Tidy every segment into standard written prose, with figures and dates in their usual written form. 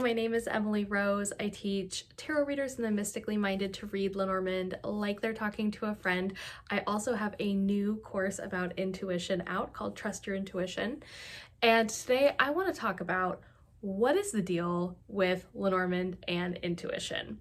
my name is Emily Rose. I teach tarot readers and the mystically minded to read Lenormand like they're talking to a friend. I also have a new course about intuition out called Trust Your Intuition. And today I want to talk about what is the deal with Lenormand and intuition.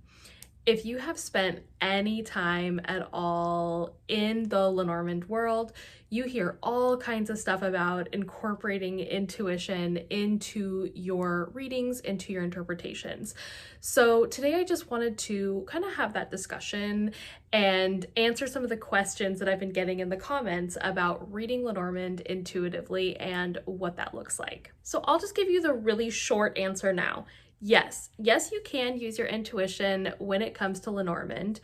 If you have spent any time at all in the Lenormand world, you hear all kinds of stuff about incorporating intuition into your readings, into your interpretations. So today I just wanted to kind of have that discussion and answer some of the questions that I've been getting in the comments about reading Lenormand intuitively and what that looks like. So I'll just give you the really short answer now. Yes, you can use your intuition when it comes to Lenormand,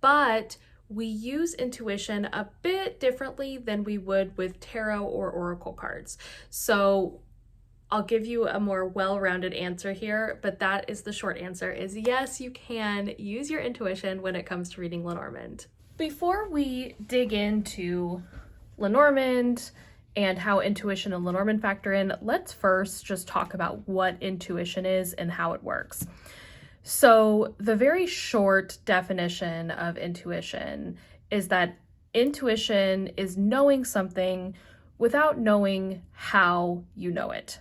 but we use intuition a bit differently than we would with tarot or oracle cards. So I'll give you a more well-rounded answer here, but that is the short answer is yes, you can use your intuition when it comes to reading Lenormand. Before we dig into Lenormand and how intuition and Lenormand factor in, let's first just talk about what intuition is and how it works. So the very short definition of intuition is that intuition is knowing something without knowing how you know it.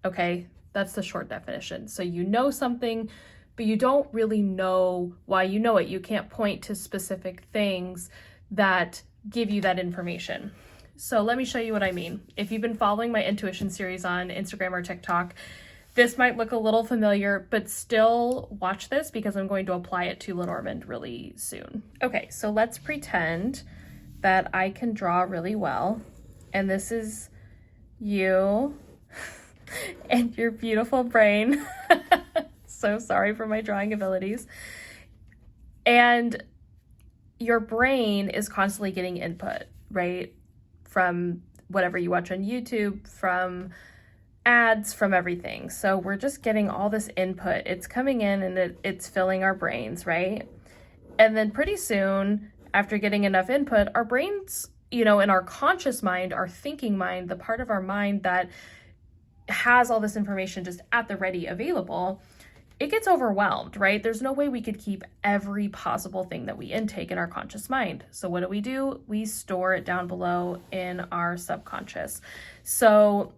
Okay, that's the short definition. So you know something, but you don't really know why you know it. You can't point to specific things that give you that information. So let me show you what I mean. If you've been following my intuition series on Instagram or TikTok, this might look a little familiar, but still watch this because I'm going to apply it to Lenormand really soon. Okay, so let's pretend that I can draw really well. And this is you and your beautiful brain. So sorry for my drawing abilities. And your brain is constantly getting input, right? From whatever you watch on YouTube, from ads, from everything. So we're just getting all this input. It's coming in and it's filling our brains, right? And then pretty soon, after getting enough input, our brains, in our conscious mind, our thinking mind, the part of our mind that has all this information just at the ready available, it gets overwhelmed, right? There's no way we could keep every possible thing that we intake in our conscious mind. So what do? We store it down below in our subconscious. So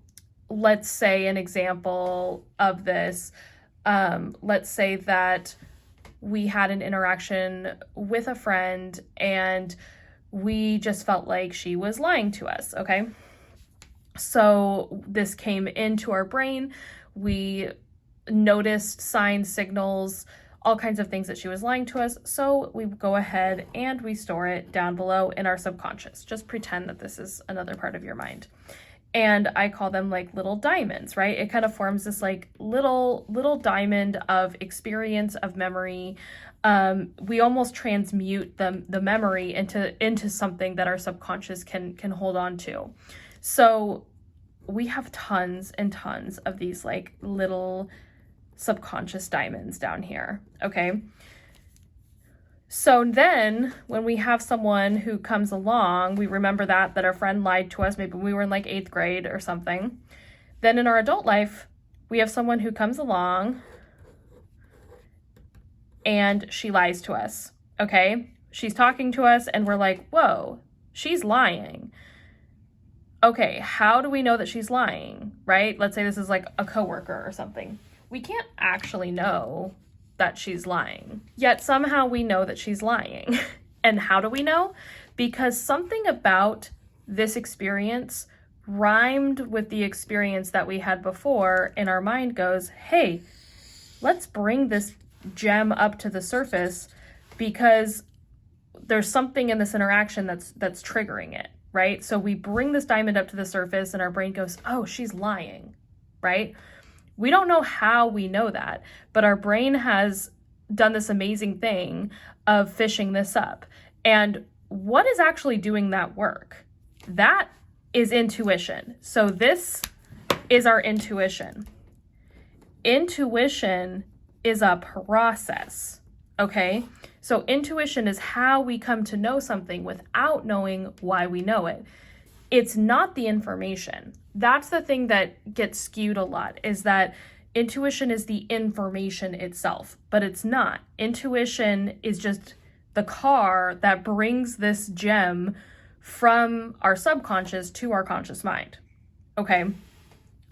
let's say an example of this, let's say that we had an interaction with a friend and we just felt like she was lying to us, okay? So this came into our brain. We noticed signs, signals, all kinds of things that she was lying to us. So we go ahead and we store it down below in our subconscious. Just pretend that this is another part of your mind. And I call them like little diamonds, right? It kind of forms this like little diamond of experience, of memory. We almost transmute the memory into something that our subconscious can hold on to. So we have tons and tons of these like little subconscious diamonds down here, okay? So then when we have someone who comes along, we remember that our friend lied to us, maybe we were in like 8th grade or something. Then in our adult life, we have someone who comes along and she lies to us, okay? She's talking to us and we're like, whoa, she's lying. Okay, how do we know that she's lying, right? Let's say this is like a coworker or something. We can't actually know that she's lying, yet somehow we know that she's lying. And how do we know? Because something about this experience rhymed with the experience that we had before, and our mind goes, hey, let's bring this gem up to the surface because there's something in this interaction that's triggering it, right? So we bring this diamond up to the surface and our brain goes, oh, she's lying, right? We don't know how we know that, but our brain has done this amazing thing of fishing this up. And what is actually doing that work? That is intuition. So this is our intuition. Intuition is a process, okay? So intuition is how we come to know something without knowing why we know it. It's not the information. That's the thing that gets skewed a lot, is that Intuition is the information itself, but it's not. Intuition is just the car that brings this gem from our subconscious to our conscious mind. Okay?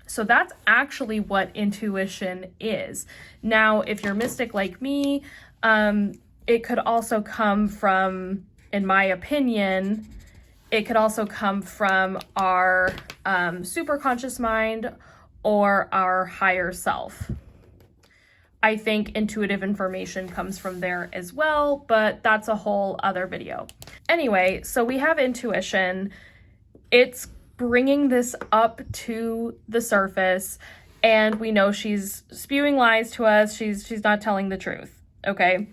So that's actually what intuition is. Now, if you're mystic like me, it could also come from, in my opinion, it could also come from our superconscious mind or our higher self. I think intuitive information comes from there as well, but that's a whole other video. Anyway, so we have intuition. It's bringing this up to the surface, and we know she's spewing lies to us. She's not telling the truth, okay?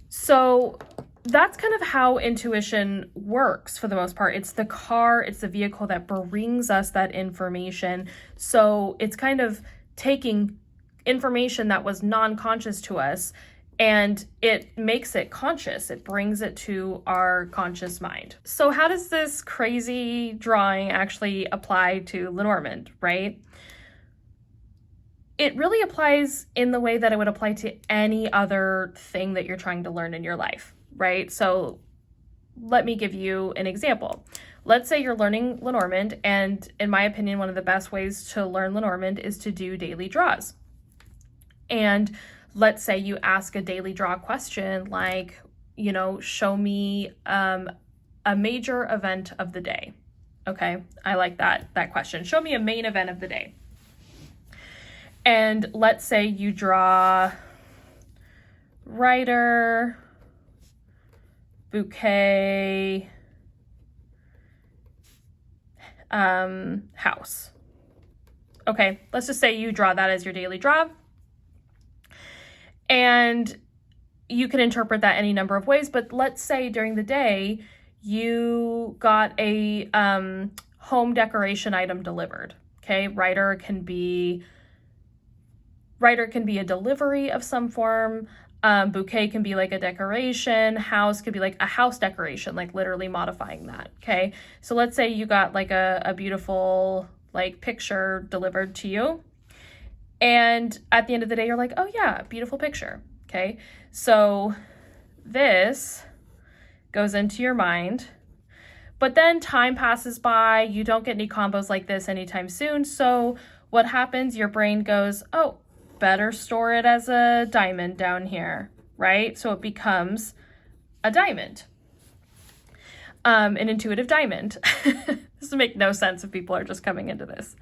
So that's kind of how intuition works for the most part. It's the car, it's the vehicle that brings us that information. So it's kind of taking information that was non-conscious to us and it makes it conscious. It brings it to our conscious mind. So how does this crazy drawing actually apply to Lenormand, right? It really applies in the way that it would apply to any other thing that you're trying to learn in your life, right? So let me give you an example. Let's say you're learning Lenormand, and in my opinion, one of the best ways to learn Lenormand is to do daily draws. And let's say you ask a daily draw question like, you know, show me a major event of the day. Okay, I like that question. Show me a main event of the day. And let's say you draw writer, bouquet, house. Okay, let's just say you draw that as your daily draw. And you can interpret that any number of ways, but let's say during the day you got a home decoration item delivered. Okay, writer can be a delivery of some form. Bouquet can be like a decoration. House could be like a house decoration, like literally modifying that. Okay, so let's say you got like a beautiful like picture delivered to you. And at the end of the day, you're like, oh yeah, beautiful picture, okay? So this goes into your mind, but then time passes by, you don't get any combos like this anytime soon. So what happens? Your brain goes, oh, better store it as a diamond down here, right? So it becomes a diamond, an intuitive diamond. This would make no sense if people are just coming into this.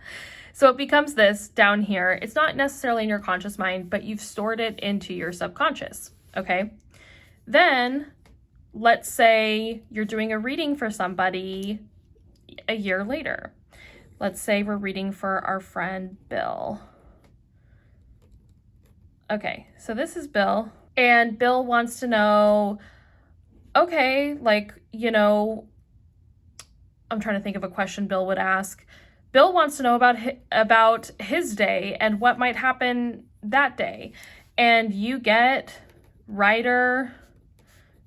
So it becomes this down here. It's not necessarily in your conscious mind, but you've stored it into your subconscious, okay? Then let's say you're doing a reading for somebody a year later. Let's say we're reading for our friend Bill. Okay, so this is Bill, and Bill wants to know, okay, like, you know, I'm trying to think of a question Bill would ask. Bill wants to know about his day and what might happen that day. And you get writer,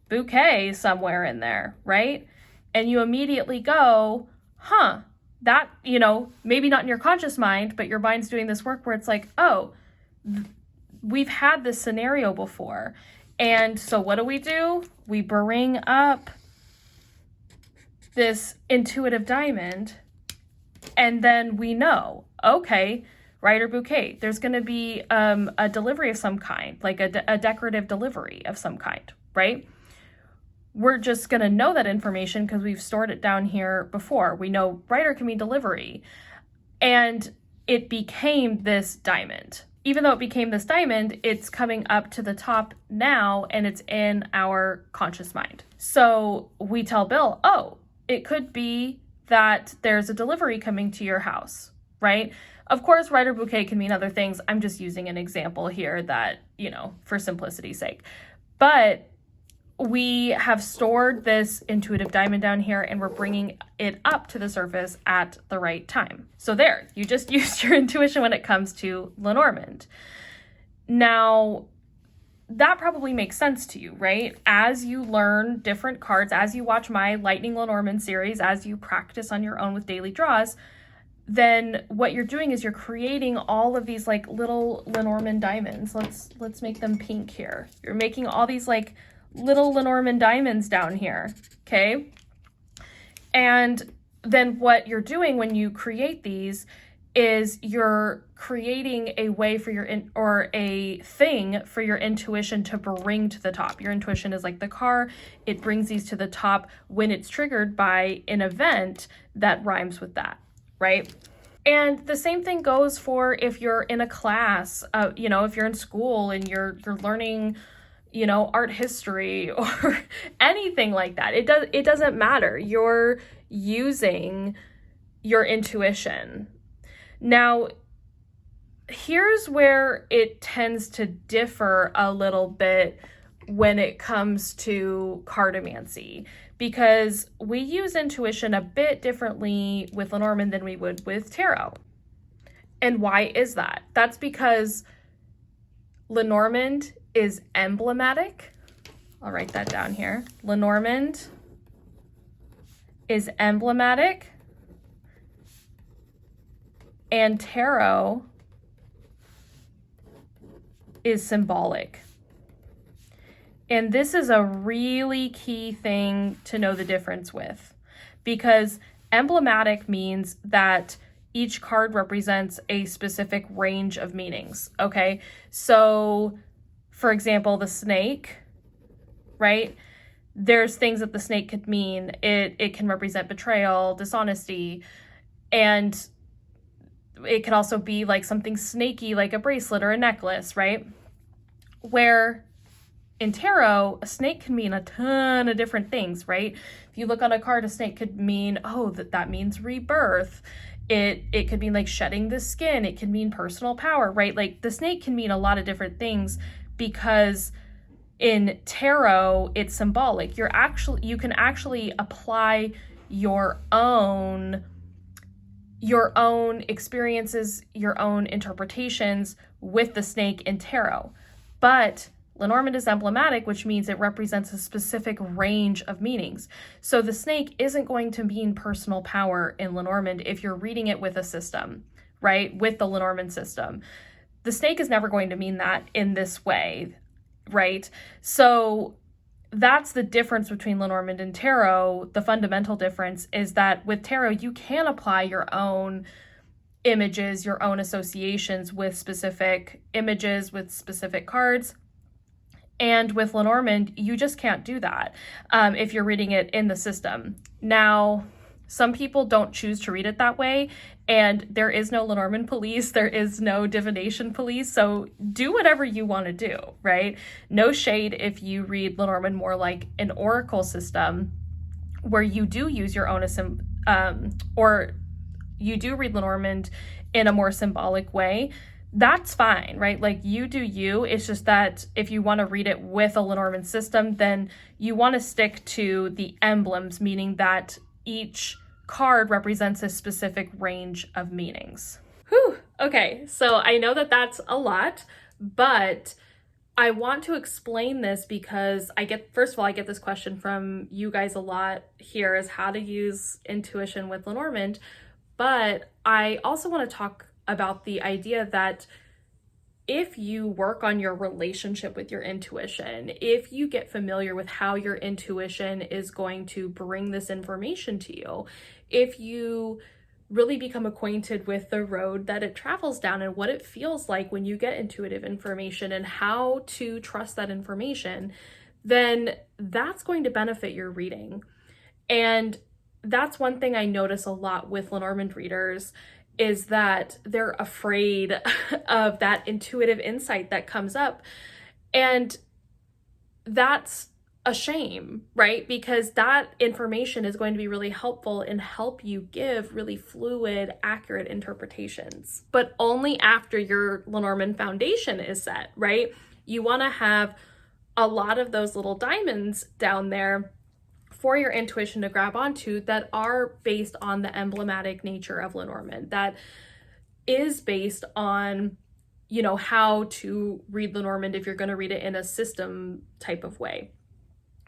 bouquet somewhere in there, right? And you immediately go, huh, that, you know, maybe not in your conscious mind, but your mind's doing this work where it's like, oh, we've had this scenario before. And so what do? We bring up this intuitive diamond. And then we know, okay, writer bouquet, there's going to be a delivery of some kind, like a decorative delivery of some kind, right? We're just going to know that information because we've stored it down here before. We know writer can mean delivery. And it became this diamond. Even though it became this diamond, it's coming up to the top now and it's in our conscious mind. So we tell Bill, oh, it could be that there's a delivery coming to your house, right? Of course, writer bouquet can mean other things. I'm just using an example here that, you know, for simplicity's sake. But we have stored this intuitive diamond down here and we're bringing it up to the surface at the right time. So there, you just used your intuition when it comes to Lenormand. Now, that probably makes sense to you, right? As you learn different cards, as you watch my Lightning Lenormand series, as you practice on your own with daily draws, then what you're doing is you're creating all of these like little Lenormand diamonds. Let's make them pink here. You're making all these like little Lenormand diamonds down here, okay? And then what you're doing when you create these is you're creating a way for or a thing for your intuition to bring to the top. Your intuition is like the car. It brings these to the top when it's triggered by an event that rhymes with that, right? And the same thing goes for if you're in a class, you know, if you're in school and you're learning, you know, art history or anything like that. It doesn't matter. You're using your intuition. Now, here's where it tends to differ a little bit when it comes to cartomancy, because we use intuition a bit differently with Lenormand than we would with tarot. And why is that? That's because Lenormand is emblematic. I'll write that down here. Lenormand is emblematic, and tarot is symbolic. And this is a really key thing to know the difference with, because emblematic means that each card represents a specific range of meanings, okay? So, for example, the snake, right? There's things that the snake could mean. It can represent betrayal, dishonesty, and it could also be like something snaky, like a bracelet or a necklace, right? Where in tarot, a snake can mean a ton of different things, right? If you look on a card, a snake could mean, oh, that means rebirth. It could mean like shedding the skin. It can mean personal power, right? Like the snake can mean a lot of different things, because in tarot, it's symbolic. You can actually apply your own experiences, your own interpretations with the snake in tarot. But Lenormand is emblematic, which means it represents a specific range of meanings. So the snake isn't going to mean personal power in Lenormand if you're reading it with a system, right? With the Lenormand system. The snake is never going to mean that in this way, right? So that's the difference between Lenormand and tarot. The fundamental difference is that with tarot, you can apply your own images, your own associations with specific images, with specific cards. And with Lenormand, you just can't do that if you're reading it in the system. Now, some people don't choose to read it that way, and there is no Lenormand police, there is no divination police, so do whatever you want to do, right? No shade if you read Lenormand more like an oracle system, where you do use your own, or you do read Lenormand in a more symbolic way. That's fine, right? Like you do you. It's just that if you want to read it with a Lenormand system, then you want to stick to the emblems, meaning that each card represents a specific range of meanings. Whew. Okay, so I know that that's a lot, but I want to explain this because first of all, I get this question from you guys a lot here, is how to use intuition with Lenormand. But I also want to talk about the idea that if you work on your relationship with your intuition, if you get familiar with how your intuition is going to bring this information to you, if you really become acquainted with the road that it travels down and what it feels like when you get intuitive information and how to trust that information, then that's going to benefit your reading. And that's one thing I notice a lot with Lenormand readers, is that they're afraid of that intuitive insight that comes up. And that's a shame, right? Because that information is going to be really helpful and help you give really fluid, accurate interpretations, but only after your Lenormand foundation is set, right? You want to have a lot of those little diamonds down there for your intuition to grab onto that are based on the emblematic nature of Lenormand, that is based on, you know, how to read Lenormand if you're going to read it in a system type of way,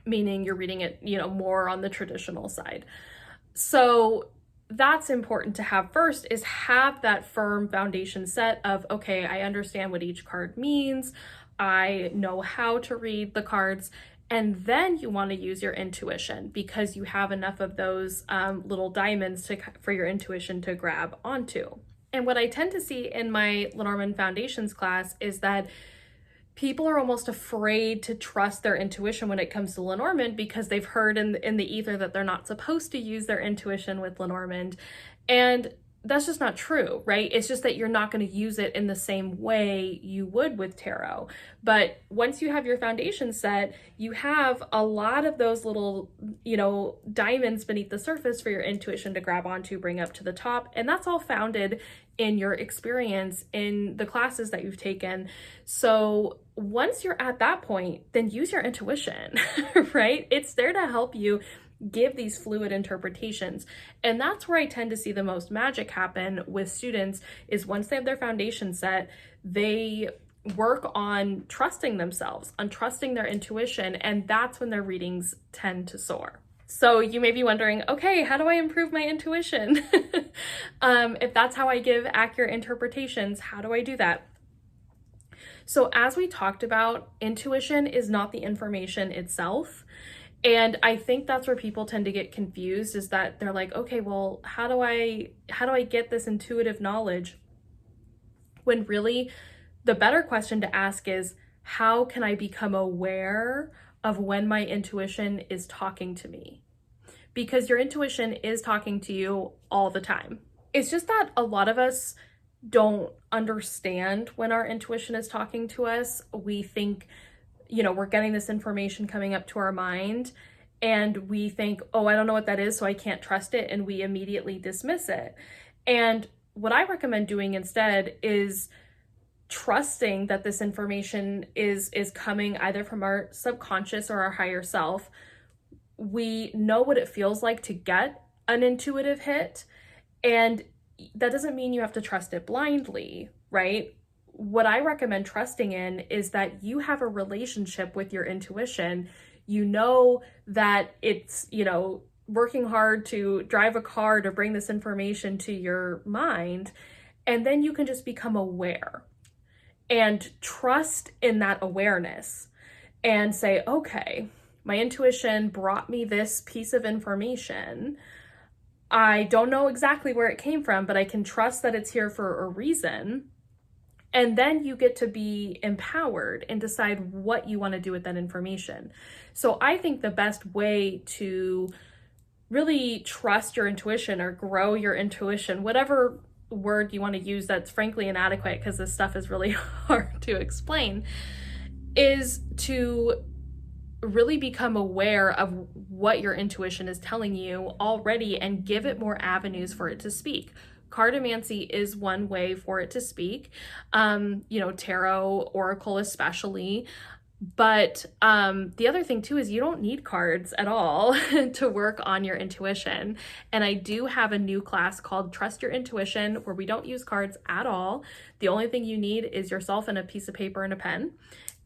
meaning you're reading it, you know, more on the traditional side. So that's important to have first, is have that firm foundation set of, okay, I understand what each card means. I know how to read the cards. And then you want to use your intuition because you have enough of those little diamonds for your intuition to grab onto. And what I tend to see in my Lenormand Foundations class is that people are almost afraid to trust their intuition when it comes to Lenormand because they've heard in the ether that they're not supposed to use their intuition with Lenormand. And that's just not true, right? It's just that you're not going to use it in the same way you would with tarot. But once you have your foundation set, you have a lot of those little, diamonds beneath the surface for your intuition to grab onto, bring up to the top. And that's all founded in your experience in the classes that you've taken. So once you're at that point, then use your intuition, right? It's there to help you give these fluid interpretations. And that's where I tend to see the most magic happen with students, is once they have their foundation set, they work on trusting themselves, on trusting their intuition, and that's when their readings tend to soar. So you may be wondering, okay, how do I improve my intuition? If that's how I give accurate interpretations, how do I do that? So as we talked about, intuition is not the information itself. And I think that's where people tend to get confused, is that they're like, okay, well, how do I get this intuitive knowledge? When really the better question to ask is, how can I become aware of when my intuition is talking to me? Because your intuition is talking to you all the time. It's just that a lot of us don't understand when our intuition is talking to us. We think, we're getting this information coming up to our mind and we think, oh, I don't know what that is, so I can't trust it. And we immediately dismiss it. And what I recommend doing instead is trusting that this information is coming either from our subconscious or our higher self. We know what it feels like to get an intuitive hit. And that doesn't mean you have to trust it blindly, right? What I recommend trusting in is that you have a relationship with your intuition. You know that it's, working hard to drive a car to bring this information to your mind. And then you can just become aware and trust in that awareness and say, okay, my intuition brought me this piece of information. I don't know exactly where it came from, but I can trust that it's here for a reason. And then you get to be empowered and decide what you want to do with that information. So I think the best way to really trust your intuition or grow your intuition, whatever word you want to use that's frankly inadequate because this stuff is really hard to explain, is to really become aware of what your intuition is telling you already and give it more avenues for it to speak. Cartomancy is one way for it to speak, tarot, oracle especially. But the other thing too is you don't need cards at all to work on your intuition. And I do have a new class called Trust Your Intuition where we don't use cards at all. The only thing you need is yourself and a piece of paper and a pen.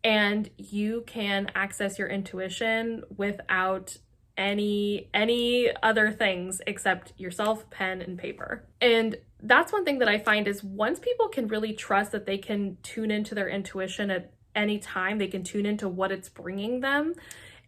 And you can access your intuition without any other things except yourself, pen, and paper. And that's one thing that I find is once people can really trust that they can tune into their intuition at any time, they can tune into what it's bringing them,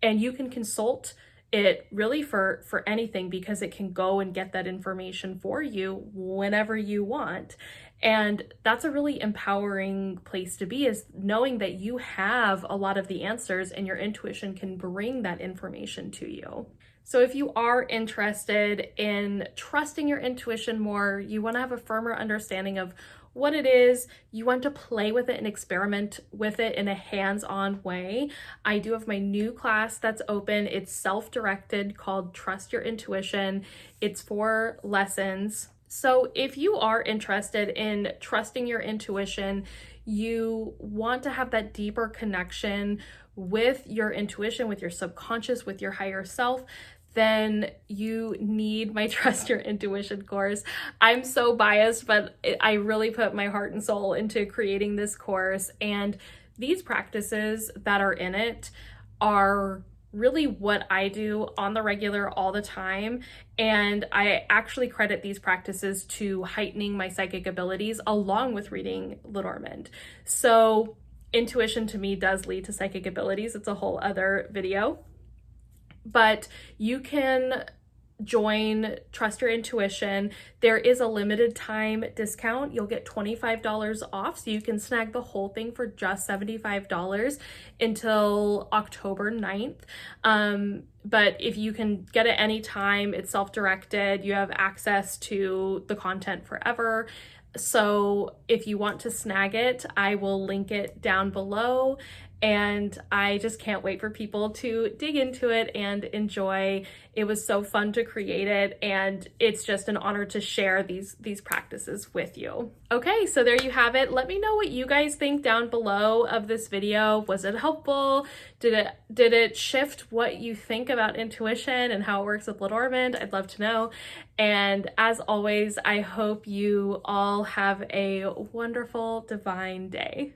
and you can consult it really for anything because it can go and get that information for you whenever you want. And that's a really empowering place to be, is knowing that you have a lot of the answers and your intuition can bring that information to you. So if you are interested in trusting your intuition more, you want to have a firmer understanding of what it is, you want to play with it and experiment with it in a hands-on way, I do have my new class that's open. It's self-directed, called Trust Your Intuition. It's 4 lessons. So if you are interested in trusting your intuition, you want to have that deeper connection with your intuition, with your subconscious, with your higher self, then you need my Trust Your Intuition course. I'm so biased, but I really put my heart and soul into creating this course. And these practices that are in it are really what I do on the regular all the time. And I actually credit these practices to heightening my psychic abilities along with reading Lenormand. So intuition to me does lead to psychic abilities. It's a whole other video. But you can join Trust Your Intuition. There is a limited time discount. You'll get $25 off, so you can snag the whole thing for just $75 until October 9th. But if you can get it anytime, it's self-directed, you have access to the content forever. So if you want to snag it, I will link it down below. And I just can't wait for people to dig into it and enjoy. It was so fun to create it, and it's just an honor to share these practices with you. Okay, so there you have it. Let me know what you guys think down below of this video. Was it helpful? Did it shift what you think about intuition and how it works with Lenormand? I'd love to know. And as always, I hope you all have a wonderful, divine day.